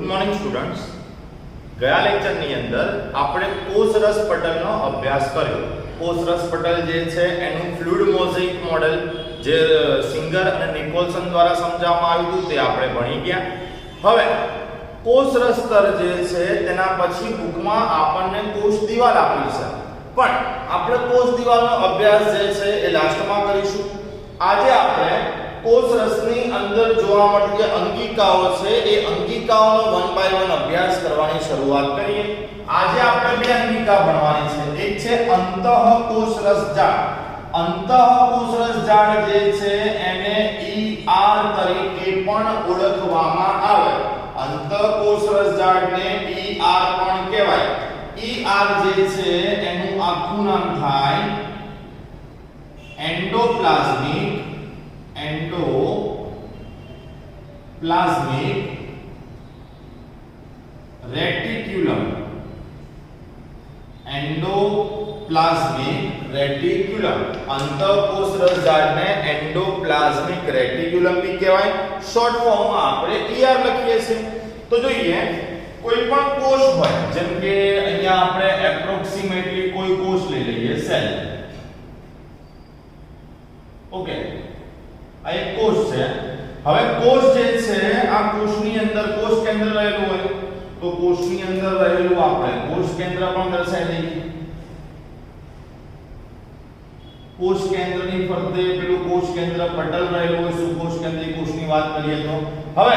Good morning students. ગયા લેક્ચરની અંદર આપણે કોષરસ પટલનો અભ્યાસ કર્યો. કોષરસ પટલ જે છે એનું ફ્લુઇડ મોઝેઇક મોડેલ જે સિંગર અને નિકોલસન દ્વારા સમજાવવામાં આવ્યું હતું તે આપણે ભણી ગયા. હવે કોષરસ સ્તર જે છે તેના પછી બુકમાં આપણને કોષ દિવાલ આપી છે, પણ આપણે કોષ દિવાલનો અભ્યાસ જે છે એ લાસ્ટમાં કરીશું. આજે આપણે કોષરસની અંદર જોવા મળતી અંગિકાઓ છે એ અંગિકાઓનો 1 by 1 અભ્યાસ કરવાની શરૂઆત કરીએ. આજે આપણે બે અંગિકા ભણવાની છે. એક છે અંતઃકોષરસ જાળ. અંતઃકોષરસ જાળ જે છે એને ER તરીકે પણ ઓળખવામાં આવે. અંતઃકોષરસ જાળને ER પણ કહેવાય. ER જે છે એનું આખું નામ થાય એન્ડોપ્લાઝમિક રેટિક્યુલમ. Endoplasmic reticulum. અંતઃકોષરસ જાળને એન્ડોપ્લાઝમિક રેટિક્યુલમ બી કહેવાય. શોર્ટ ફોર્મમાં આપણે ER લખીએ છીએ. તો જોઈએ, કોઈ પણ કોષ હોય, જેમ કે અહીંયા આપણે એપ્રોક્સિમેટલી કોઈ કોષ લઈ લઈએ, સેલ. ઓકે, આ એક કોષ છે. હવે કોષ જે છે આ કોષની અંદર કોષ કેન્દ્ર રહેલું હોય તો કોષની અંદર રહેલું આપણે કોષ કેન્દ્ર પણ દર્શાવી દઈએ. કોષ કેન્દ્રની ફરતે પેલું કોષ કેન્દ્ર પટલ રહેલું હોય, સુકોષ કેન્દ્રીય કોષની વાત કરીએ તો. હવે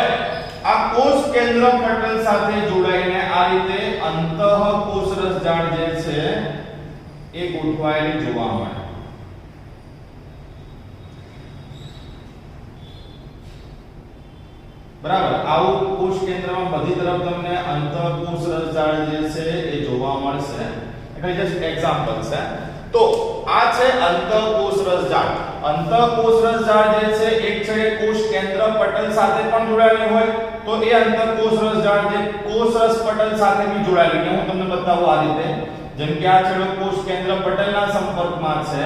આ કોષ કેન્દ્ર પટલ સાથે જોડાઈને આ રીતે અંતઃકોષરસ જાળ જે છે એ ગોઠવાયેલી જોવા મળે. બરાબર, આવું કોષ કેન્દ્રમાં બધી તરફ તમને અંતઃકોષરસ જાળ જે છે એ જોવા મળશે. એટલે જસ્ટ એક્ઝામ્પલ છે. તો આ છે અંતઃકોષરસ જાળ. અંતઃકોષરસ જાળ જે છે એક છેડે કોષ કેન્દ્ર પટલ સાથે પણ જોડાયેલી હોય તો એ અંતઃકોષરસ જાળ જે કોષરસ પટલ સાથે બી જોડાયેલી છે. હું તમને બતાવું આ રીતે. જેમ કે આ છેડો કોષ કેન્દ્ર પટલના સંપર્કમાં છે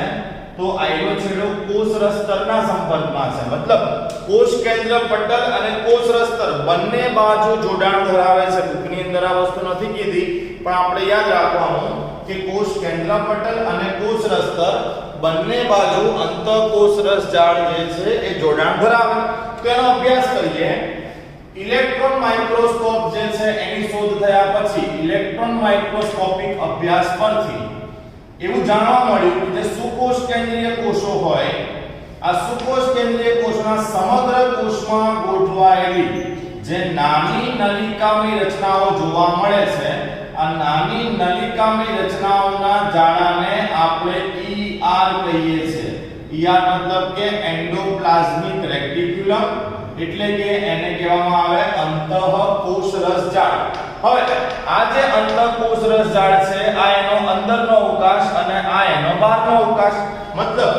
તો આયલો છેડો કોષરસ સ્તરના સંપર્કમાં છે. મતલબ કોષ કેન્દ્ર પટલ અને કોષરસ સ્તર બંને બાજુ જોડાણ ધરાવે છે. બુકની અંદર આ વસ્તુ નથી કીધી, પણ આપણે યાદ રાખવાનું કે કોષ કેન્દ્ર પટલ અને કોષરસ સ્તર બંને બાજુ અંતઃકોષરસ જાળ જે છે એ જોડાણ ધરાવે. તો એનો અભ્યાસ કરીએ. ઇલેક્ટ્રોન માઇક્રોસ્કોપ જે છે એની શોધ થયા પછી ઇલેક્ટ્રોન માઇક્રોસ્કોપિક અભ્યાસ પરથી એવું જાણવા મળ્યું કે જે સુકોષ કેન્દ્રીય કોષો હોય, આ સુકોષ કેન્દ્રીય કોષના સમગ્ર કોષમાં ગોઠવાયેલી જે નાની નલિકામય રચનાઓ જોવા મળે છે, આ નાની નલિકામય રચનાઓના જાળાને આપણે ER કહીએ છીએ. ER મતલબ કે એન્ડોપ્લાઝમિક રેટિક્યુલમ, એટલે કે એને કહેવામાં આવે અંતઃકોષરસ જાળ. હવે આ જે અંતઃકોષરસ જાળ છે આ એનો અંદરનો અવકાશ અને આ એનો બહારનો અવકાશ. મતલબ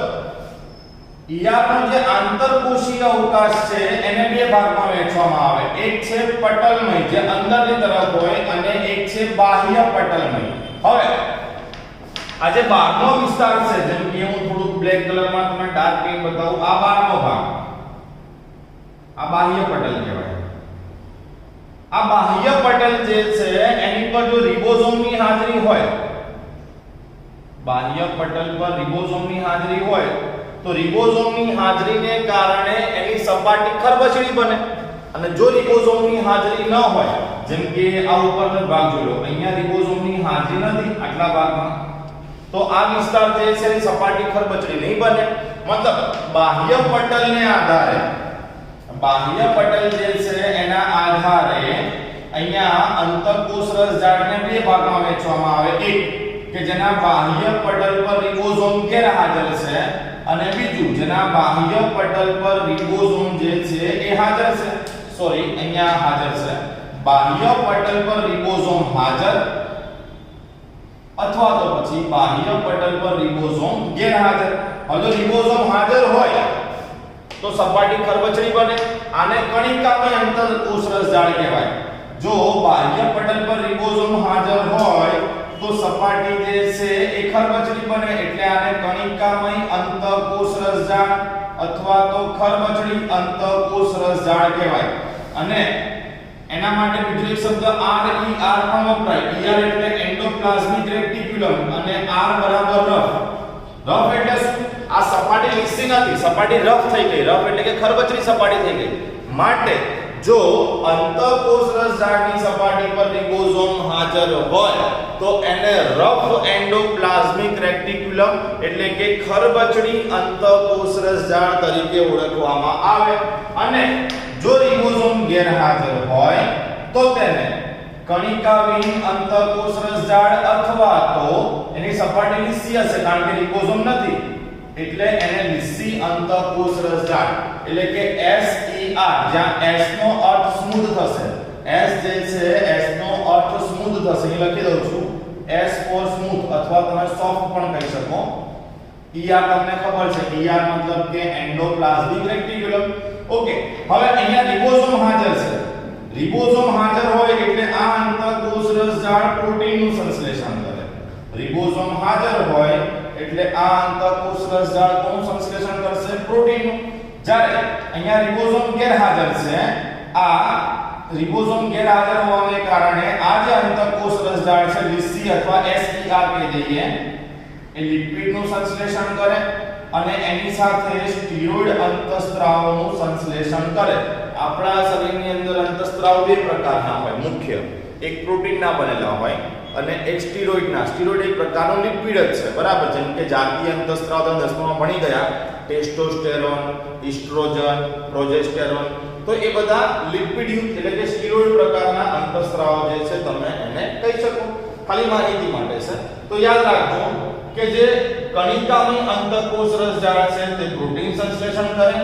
ER નો જે આંતરકોષીય અવકાશ છે એને બે ભાગમાં વહેંચવામાં આવે. એક છે પટલમય જે અંદરની તરફ હોય અને એક છે બાહ્ય પટલમય. હવે આ જે બહારનો વિસ્તાર છે, જેમ કે હું થોડું બ્લેક કલરમાં તમને ડાર્ક કરીને બતાવું, આ બહારનો ભાગ, આ બાહ્ય પટલ કહેવાય. આ બાહ્ય પટલ જે છે એની પર જો રિબોઝોમની હાજરી હોય, બાહ્ય પટલ પર રિબોઝોમની હાજરી હોય તો રિબોઝોમની હાજરીને કારણે એની સપાટી ખરબચડી બને. અને જો રિબોઝોમની હાજરી ન હોય, જેમ કે આ ઉપરનો ભાગ જોઈ લો, અહીંયા રિબોઝોમની હાજરી નથી આટલા ભાગમાં, તો આ વિસ્તાર જે છે એની સપાટી ખરબચડી નહીં બને. મતલબ બાહ્ય પટલને આધારે, બાહ્ય પટલ જે છે એના આધારે અહીંયા અંતઃકોષરસ જાળને બે ભાગમાં વહેંચવામાં આવે. એક કે જેના બાહ્ય પટલ પર રિબોઝોમ ગેરહાજર છે અને બીજું જેના બાહ્ય પટલ પર રિબોઝોમ જે છે એ હાજર છે. સોરી, અહીંયા હાજર છે. બાહ્ય પટલ પર રિબોઝોમ હાજર અથવા તો પછી બાહ્ય પટલ પર રિબોઝોમ ગેરહાજર. હવે જો રિબોઝોમ હાજર હોય તો સપાટી ખરબચડી બને. આને કણિકામય અંતઃકોષરસ જાળ કહેવાય. જો બાહ્ય પટલ પર રિબોઝોમ હાજર હોય તો સપાટી જે છે એ ખરબચડી બને, એટલે આને કણિકામય અંતઃકોષરસ જાળ અથવા તો ખરબચડી અંતઃકોષરસ જાળ કહેવાય. અને એના માટે બીજો એક શબ્દ RER પણ વપરાય. ER એટલે એન્ડોપ્લાઝમિક રેટિક્યુલમ અને R બરાબર રફ. રફ એટલે શું? આ સપાટી લીસી નથી, સપાટી રફ થઈ ગઈ. રફ એટલે કે ખરબચડી સપાટી થઈ ગઈ. માટે જો અંતઃકોષ રસજાળની સપાટી પર રિબોઝોમ હાજર હોય તો એને રફ એન્ડોપ્લાઝમિક રેટિક્યુલમ એટલે કે ખરબચડી અંતઃકોષ રસજાળ તરીકે ઓળખવામાં આવે. અને જો રિબોઝોમ ગેરહાજર હોય તો તેને કણિકાવિહીન અંતઃકોષ રસજાળ અથવા તો એની સપાટી લીસી હશે કારણ કે રિબોઝોમ નથી એટલે એને લીસી અંતઃકોષ રસજાળ એટલે કે SER, જ્યાં S નો અર્થ સ્મૂધ થશે. S જે છે S નો અર્થ સ્મૂધ થશે. અહીં લખી દઉં છું S ફોર સ્મૂથ અથવા તમે સોફ્ટ પણ કહી શકો. ER તમને ખબર છે, ER મતલબ કે એન્ડોપ્લાઝમિક રેટિક્યુલમ. ઓકે, હવે અહીંયા રિબોઝોમ હાજર છે. રિબોઝોમ હાજર હોય એટલે આ અંતઃકોષ રસજાળ પ્રોટીનનું સંશ્લેષણ કરે. રિબોઝોમ હાજર હોય એટલે આ અંતઃકોષ રસજાળ કોનું સંશ્લેષણ કરશે? પ્રોટીનનું. જ્યારે અહીંયા રિબોઝોમ ગેરહાજર છે, આ રિબોઝોમ ગેરહાજર હોવાને કારણે આ જે અંતઃકોષ રસજાળ છે લીસી અથવા SER કહી દઈએ એ લિપિડનું સંશ્લેષણ કરે અને એની સાથે સ્ટીરોઇડ અંતઃસ્ત્રાવનું સંશ્લેષણ કરે. આપણા શરીરની અંદર અંતઃસ્ત્રાવ બે પ્રકારના હોય મુખ્ય. એક પ્રોટીનના બનેલા હોય અને એક સ્ટીરોઇડના. સ્ટીરોઇડ એક પ્રકારનું લિપિડ જ છે, બરાબર. જેમ કે જાતીય અંતઃસ્ત્રાવ તમે 10માં ભણી ગયા, ટેસ્ટોસ્ટેરોન, ઇસ્ટ્રોજન, પ્રોજેસ્ટેરોન, તો એ બધા લિપિડ યુક્ત એટલે કે સ્ટીરોઇડ પ્રકારના અંતઃસ્ત્રાવ જે છે તમે એને કહી શકો. ખાલી માહિતી માટે છે. તો યાદ રાખજો કે જે કણિકાવિહીન અંતઃકોષ રસજાળ છે તે પ્રોટીન સંશ્લેષણ કરે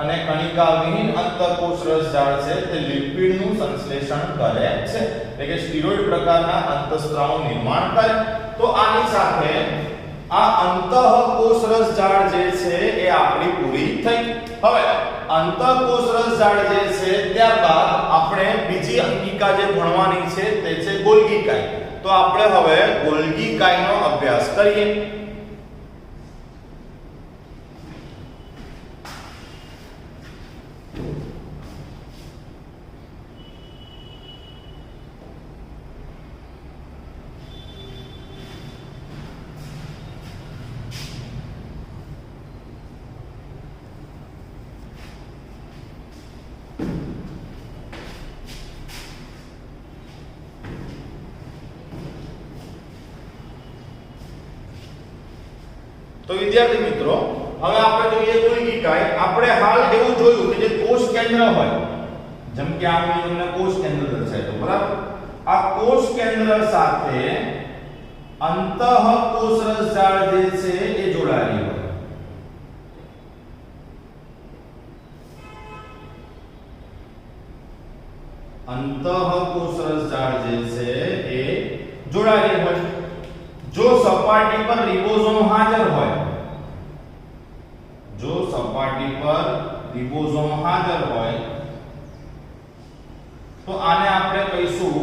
અને કણિકાવિહીન અંતઃકોષ રસજાળ છે તે લિપિડનું સંશ્લેષણ કરે છે એટલે કે સ્ટીરોઇડ પ્રકારના અંતઃસ્ત્રાવનું નિર્માણ કરે. તો આની સાથે આ અંતઃકોષ રસજાળ જે છે એ આપણી પૂરી થઈ. હવે અંતઃકોષ રસજાળ જે છે ત્યારબાદ આપણે બીજી અંગિકા જે ભણવાની છે તે છે ગોલ્ગી કાય. તો આપણે હવે ગોલ્ગી કાયનો અભ્યાસ કરીએ. તો વિદ્યાર્થી મિત્રો, હવે આપણે જોઈએ ગોલ્ગી કાય. આપણે હાલ એવું જોયું કે જે કોષ કેન્દ્ર હોય, જેમ કે આપણે તમને કોષ કેન્દ્ર દર્શાવ્યું, બરાબર. આ કોષ કેન્દ્ર સાથે અંતઃકોષ રસજાળ જે છે એ જોડાયેલી હોય. અંતઃકોષ રસજાળ જે છે એ જોડાયેલી હોય. જો સપાટી પર રિબોઝોમ હાજર હોય, જો સપાટી પર રિબોઝોમ હાજર હોય તો આને આપણે કહીશું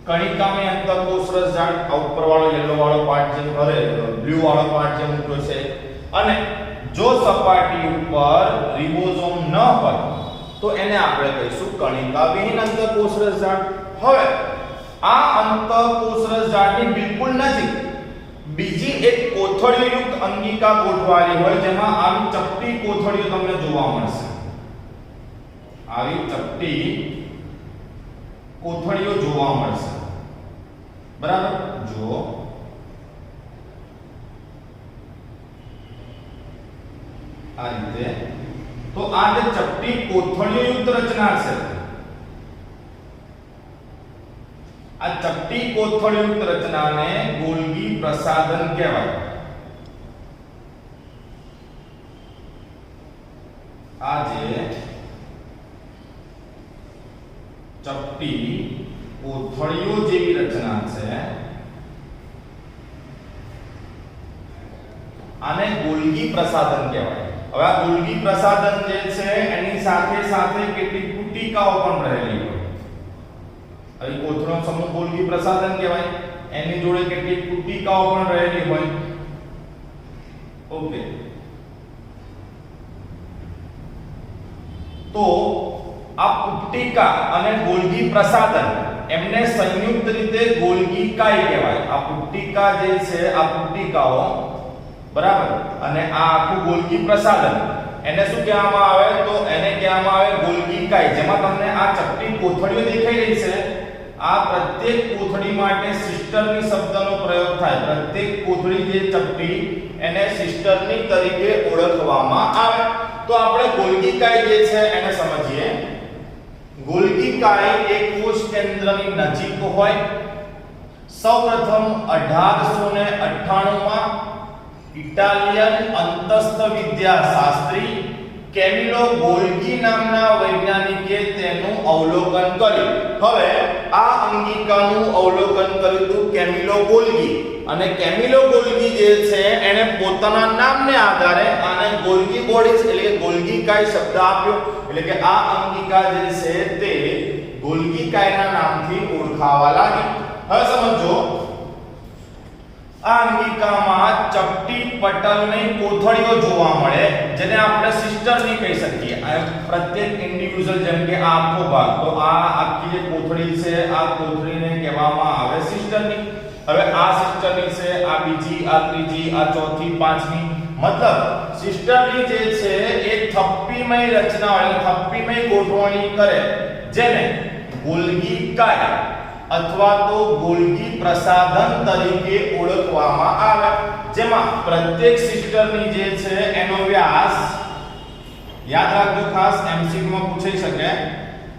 કણિકામય અંતઃકોષ રસજાળ. આ ઉપર વાળો યલો વાળો પાર્ટ જે ભરે, બ્લુ વાળો પાર્ટ જે મૂક્યો છે. અને જો સપાટી ઉપર રિબોઝોમ ન હોય તો એને આપણે કહીશું કણિકાવિહીન અંતઃકોષ રસજાળ. હવે આ અંતઃકોષ રસજાળની બિલકુલ નજીક બીજી એક કોથળીયુક્ત અંગિકા ગોઠવાયેલી હોય જેમાં આવી ચપટી કોથળીઓ તમને જોવા મળશે. આવી ચપટી કોથળીઓ જોવા મળશે, બરાબર. જો આ રીતે તો આ જે ચપટી કોથળીયુક્ત રચના છે, આ ચપટી કોથળીયુક્ત રચનાને ગોલ્ગી પ્રસાધન કહેવાય. આ જે ચપટી કોથળીઓ જેવી રચના છે આને ગોલ્ગી પ્રસાધન કહેવાય. હવે આ ગોલ્ગી પ્રસાધન જે છે એની સાથે સાથે કેટલીક પુટિકાઓ પણ રહેલી હોય. હવે કોથળીનો સમૂહ ગોલ્ગી પ્રસાધન કહેવાય. એની જોડે કેટલીક પુટિકાઓ પણ રહેલી હોય. ઓકે, તો આ પુટ્ટિકા અને ગોલ્ગી પ્રસાધન એમને સંયુક્ત રીતે ગોલ્ગી કાય કહેવાય. આ પુટ્ટિકા જે છે, આ પુટ્ટિકાઓ બરાબર, અને આ આખું ગોલ્ગી પ્રસાધન એને શું કહેવામાં આવે? તો એને કહેવામાં આવે ગોલ્ગી કાય. જેમાં તમને આ ચપટી કોથળીઓ દેખાઈ રહી છે, આ પ્રત્યેક કોથળી માટે સિસ્ટરની શબ્દનો પ્રયોગ થાય. પ્રત્યેક કોથળી જે ચપટી એને સિસ્ટરની તરીકે ઓળખવામાં આવે. તો આપણે ગોલ્ગી કાય જે છે એને સમજીએ. ગોલ્ગી કાય એક કોષ કેન્દ્રની નજીક હોય. સૌપ્રથમ 1898 માં ઇટાલિયન અંતસ્થ વિદ્યાશાસ્ત્રી કેમિલો ગોલ્ગી નામના વૈજ્ઞાનિકે તેનું અવલોકન કર્યું. હવે આ અંગિકાનું અવલોકન કર્યું હતું કેમિલો ગોલ્ગી, અને કેમિલો ગોલ્ગી જે છે એને પોતાના નામને આધારે આને ગોલ્ગી બોડીઝ એટલે કે ગોલ્ગી કાય શબ્દ આપ્યો. એટલે કે આ અંગિકા જે છે તે ગોલ્ગી કાયના નામથી ઓળખાવા લાગી. હવે સમજો, આ અંગિકામાં ચપટી પટલની કોથળીઓ જોવા મળે, જેને આપણે સિસ્ટરની કહી શકીએ. આ પ્રત્યેક ઇન્ડિવિડ્યુઅલ, જેમ કે આ આખો ભાગ, તો આ આખી જે કોથળી છે આ કોથળીને કહેવામાં આવે સિસ્ટરની. હવે આ સિસ્ટરની છે, આ બીજી, આ ત્રીજી, આ ચોથી, પાંચમી. મતલબ સિસ્ટરની જે છે એ થપ્પીમય રચના એટલે થપ્પીમય ગોઠવણી કરે, જેને ગોલ્ગી કાય અથવા તો ગોલ્ગી પ્રસાધન તરીકે ઓળખવામાં આવે. જેમાં પ્રત્યેક સિસ્ટરની જે છે એનો વ્યાસ, યાદ રાખજો ખાસ, MCQ માં પૂછાઈ શકે,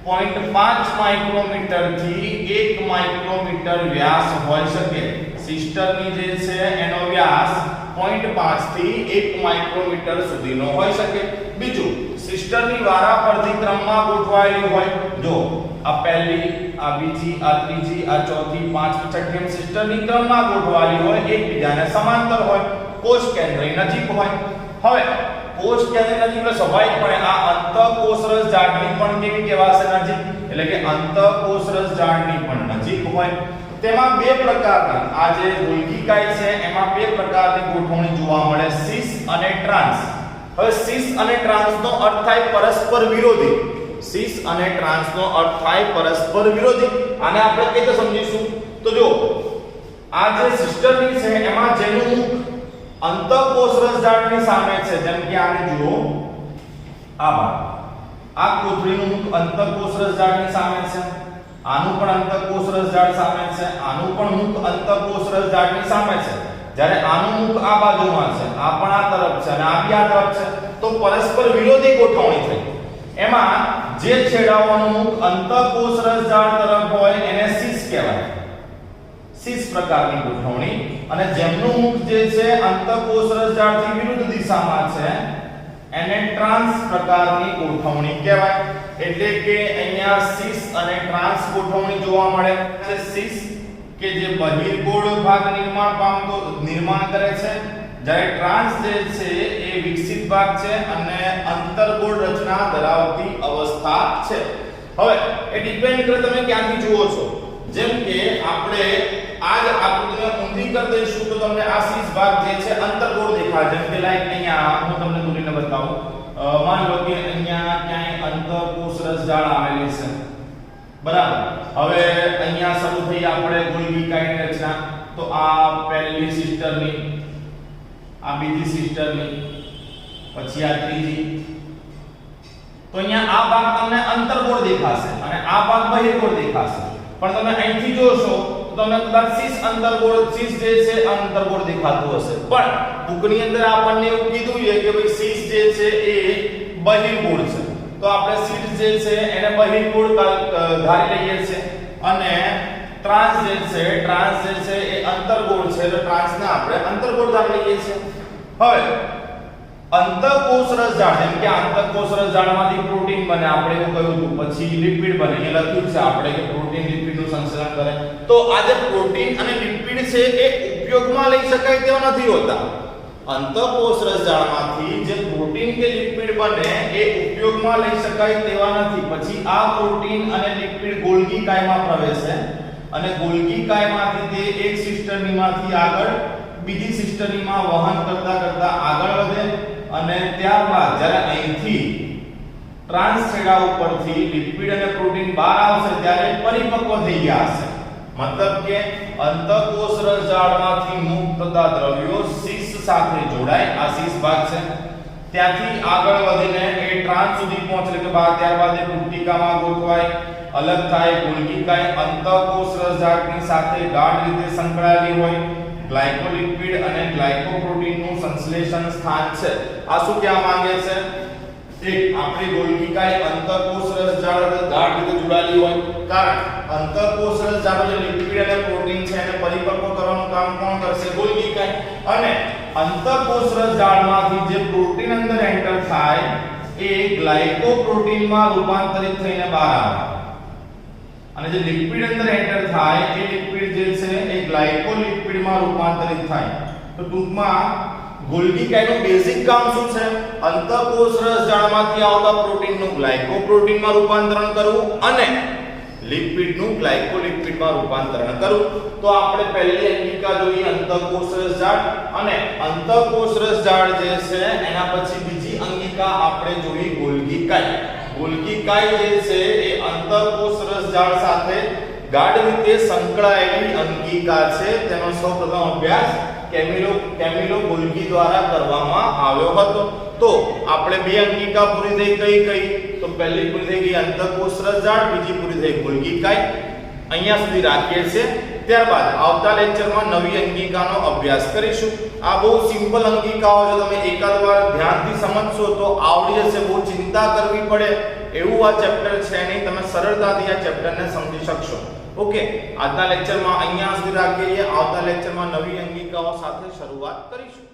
0.5 માઇક્રોમીટર થી 1 માઇક્રોમીટર વ્યાસ હોઈ શકે. સિસ્ટરની જે છે એનો વ્યાસ 0.5 થી 1 માઇક્રોમીટર સુધીનો હોઈ શકે. બીજું, સિસ્ટરની વારાફરતી ક્રમમાં ગોઠવાયેલી હોય. જો આ પહેલી, આ બીજી, આ ત્રીજી, આ ચોથી, પાંચમી, છઠ્ઠી સિસ્ટરની ક્રમમાં ગોઠવાયેલી હોય, એકબીજાને સમાંતર હોય, કોષ કેન્દ્રની નજીક હોય. હવે કોષ કેન્દ્રની નજીક એટલે સ્વાભાવિકપણે આ અંતઃકોષરસ જાળની પણ કેવી કહેવાશે? નજીક. એટલે કે અંતઃકોષરસ જાળની પણ નજીક હોય. તેમાં બે પ્રકારની, આ જે ગોલ્ગી કાય છે એમાં બે પ્રકારની ગોઠવણી જોવા મળે, સિસ અને ટ્રાન્સ. હવે સિસ અને ટ્રાન્સ નો અર્થ થાય પરસ્પર વિરોધી. સિસ અને ટ્રાન્સ નો અર્થ થાય પરસ્પર વિરોધી. આને આપણે કઈ રીતે સમજીશું? તો જો આ જે સિસ્ટરની છે એમાં જેનું અંતઃકોષરસ જાળની સામે છે, જેમ કે આને જુઓ, આ ભાગ, આ કોથળીનું મુખ અંતઃકોષરસ જાળની સામે છે, આનું પણ અંતઃકોષરસ જાળ સામે છે, આનું પણ મુખ અંતઃકોષરસ જાળની સામે છે. જ્યારે આનું મુખ આ બાજુમાં છે, આ પણ આ તરફ છે અને આ બી આ તરફ છે, તો પરસ્પર વિરોધી ગોઠવણી થઈ. એમાં જે છેડાઓનું મુખ અંતઃકોષરસ જાળ તરફ હોય એને સિસ કહેવાય, સિસ પ્રકારની ગોઠવણી. અને જેમનું મુખ જે છે અંતઃકોષરસ જાળથી વિરુદ્ધ દિશામાં છે એને ટ્રાન્સ પ્રકારની ગોઠવણી કહેવાય. એટલે કે અહીંયા સિસ અને ટ્રાન્સ ગોઠવણી જોવા મળે છે. સિસ કે જે બહિર્ગોળ ભાગ નિર્માણ કરે છે, જ્યારે ટ્રાન્સ જે છે એ વિકસિત ભાગ છે અને અંતર્ગોળ રચના ધરાવતી અવસ્થા છે. હવે એ ડિપેન્ડ કરે તમે ક્યાંથી જુઓ છો. જેમ કે આપણે આ જ આકૃતિને ઊંધી કરી દઈશું તો તમને આ સિસ ભાગ જે છે અંતર્ગોળ દેખાય. જેમ કે લાઈક અહીંયા હું તમને દોરીને બતાવું. માન લો કે અહીંયા ક્યાંય અંતઃકોષરસ જાળ આવેલી છે, બરાબર. હવે અહીંયા શરૂ થઈ આપણે ગોલ્ગી કાયની રચના. તો આ પહેલી સિસ્ટરની, આ બીજી સિસ્ટરની, પછી આ ત્રીજી. તો અહીંયા આ ભાગ તમને અંતર્ગોળ દેખાશે અને આ ભાગ બહિર્ગોળ દેખાશે. પણ તમે અહીંથી જોશો તો તમને કદાચ સિસ અંતર્ગોળ, સિસ જે છે અંતર્ગોળ દેખાતું હશે. પણ બુકની અંદર આપણને એવું કીધું છે કે ભાઈ સિસ જે છે એ બહિર્ગોળ છે, તો આપણે સિસ જે છે એને બહિર્ગોળ ધારી લઈએ છીએ. અને ટ્રાન્સ જે છે એ અંતર્ગોળ છે, એટલે ટ્રાન્સને આપણે અંતર્ગોળ ધારી લઈએ છીએ. હવે અંતઃકોષરસ જાળ, જેમ કે અંતઃકોષરસ જાળમાંથી પ્રોટીન બને, આપણે એવું કહ્યું હતું. પછી લિપિડ બને, એ લખ્યું છે આપણે કે પ્રોટીન લિપિડનું સંશ્લેષણ કરે. તો આ જે પ્રોટીન અને લિપિડ છે એ ઉપયોગમાં લઈ શકાય તેવા નથી હોતા. અંતઃકોષરસ જાળમાંથી જે પ્રોટીન કે લિપિડ બને એ ઉપયોગમાં લઈ શકાય તેવા નથી. પછી આ પ્રોટીન અને લિપિડ ગોલ્ગી કાયમાં પ્રવેશે અને ગોલ્ગી કાયમાંથી તે એક સિસ્ટર્નીમાંથી આગળ બીજી સિસ્ટર્નીમાં વહન કરતા કરતા આગળ વધે અને ત્યારબાદ જ્યારે અહીંથી ટ્રાન્સછેડા ઉપરથી લિપિડ અને પ્રોટીન બહાર આવશે ત્યારે પરિપક્વ થઈ ગયા હશે, મતલબ કે અંતઃકોષ રસજાળમાંથી મુક્ત થતા દ્રવ્યો શીશ સાથે જોડાય, આ શીશ ભાગ છે, ત્યાંથી આગળ વધીને એ ટ્રાન્સ સુધી પહોંચે કે ત્યારબાદ એ પુટિકામાં ગોઠવાય, અલગ થાય, ગોલ્ગીકાય અંતઃકોષ રસજાળની સાથે ગાઢ રીતે સંકળાયેલી હોય, ગ્લાયકોલિપિડ અને ગ્લાયકોપ્રોટીનનું સંશ્લેષણ સ્થાન છે. આ શું કહેવા માંગે છે? એક આપણી ગોલ્ગીકાય અંતઃકોષ રસજાળ ગાઢ રીતે જોડાયેલી હોય, કારણ અંતઃકોષ રસજાળ જે લિપિડ અને પ્રોટીન છે એને પરિપક્વ કરવાનું કામ કોણ કરશે? ગોલ્ગીકાય. અને અંતઃકોષ રસજાળમાંથી જે પ્રોટીન અંદર એન્ટર થાય એ ગ્લાયકોપ્રોટીનમાં રૂપાંતરિત થઈને બહાર આવે, અને જે લિપિડ અંદર એન્ટર થાય એ લિપિડ જે છે એ ગ્લાયકોલિપિડમાં રૂપાંતરિત થાય. તો ટૂંકમાં ગોલ્ગીકાયનું બેઝિક કામ શું છે? અંતઃકોષ રસજાળમાંથી આવતા પ્રોટીનનું ગ્લાયકોપ્રોટીનમાં રૂપાંતરણ કરવું અને લિપિડનું ગ્લાયકોલિપિડમાં રૂપાંતરણ કરવું. તો આપણે પહેલી અંગિકા જોઈએ અંતઃકોષ રસજાળ, અને અંતઃકોષ રસજાળ જે છે એના પછી બીજી અંગિકા આપણે જોઈ ગોલ્ગીકાય. ગોલ્ગીકાય જે છે એ અંતઃકોષ રસજાળ સાથે ગાઢ રીતે સંકળાયેલી અંગિકા છે. તેનો સૌપ્રથમ અભ્યાસ કેમિલો ગોલ્ગી દ્વારા કરવામાં આવ્યો હતો. તો આપણે બે અંગિકા પૂરી થઈ કઈ તો પહેલી પૂરી થઈ ગઈ અંતઃકોષ રસજાળ, બીજી પૂરી થઈ ગોલ્ગીકાય. અહીંયા સુધી રાખીએ છીએ. ત્યારબાદ આવતા લેક્ચરમાં નવી અંગિકાનો અભ્યાસ કરીશું. આ બહુ સિમ્પલ અંગિકાઓ છે, તમે એકાદ વાર ધ્યાનથી સમજશો તો આવડી જશે. બહુ ચિંતા કરવી પડે એવું આ ચેપ્ટર છે નહીં, તમે સરળતાથી આ ચેપ્ટરને સમજી શકશો. ઓકે, આજના લેક્ચરમાં અહીંયા સુધી રાખીએ. આવતા લેક્ચરમાં નવી અંગિકાઓ સાથે શરૂઆત કરીશું.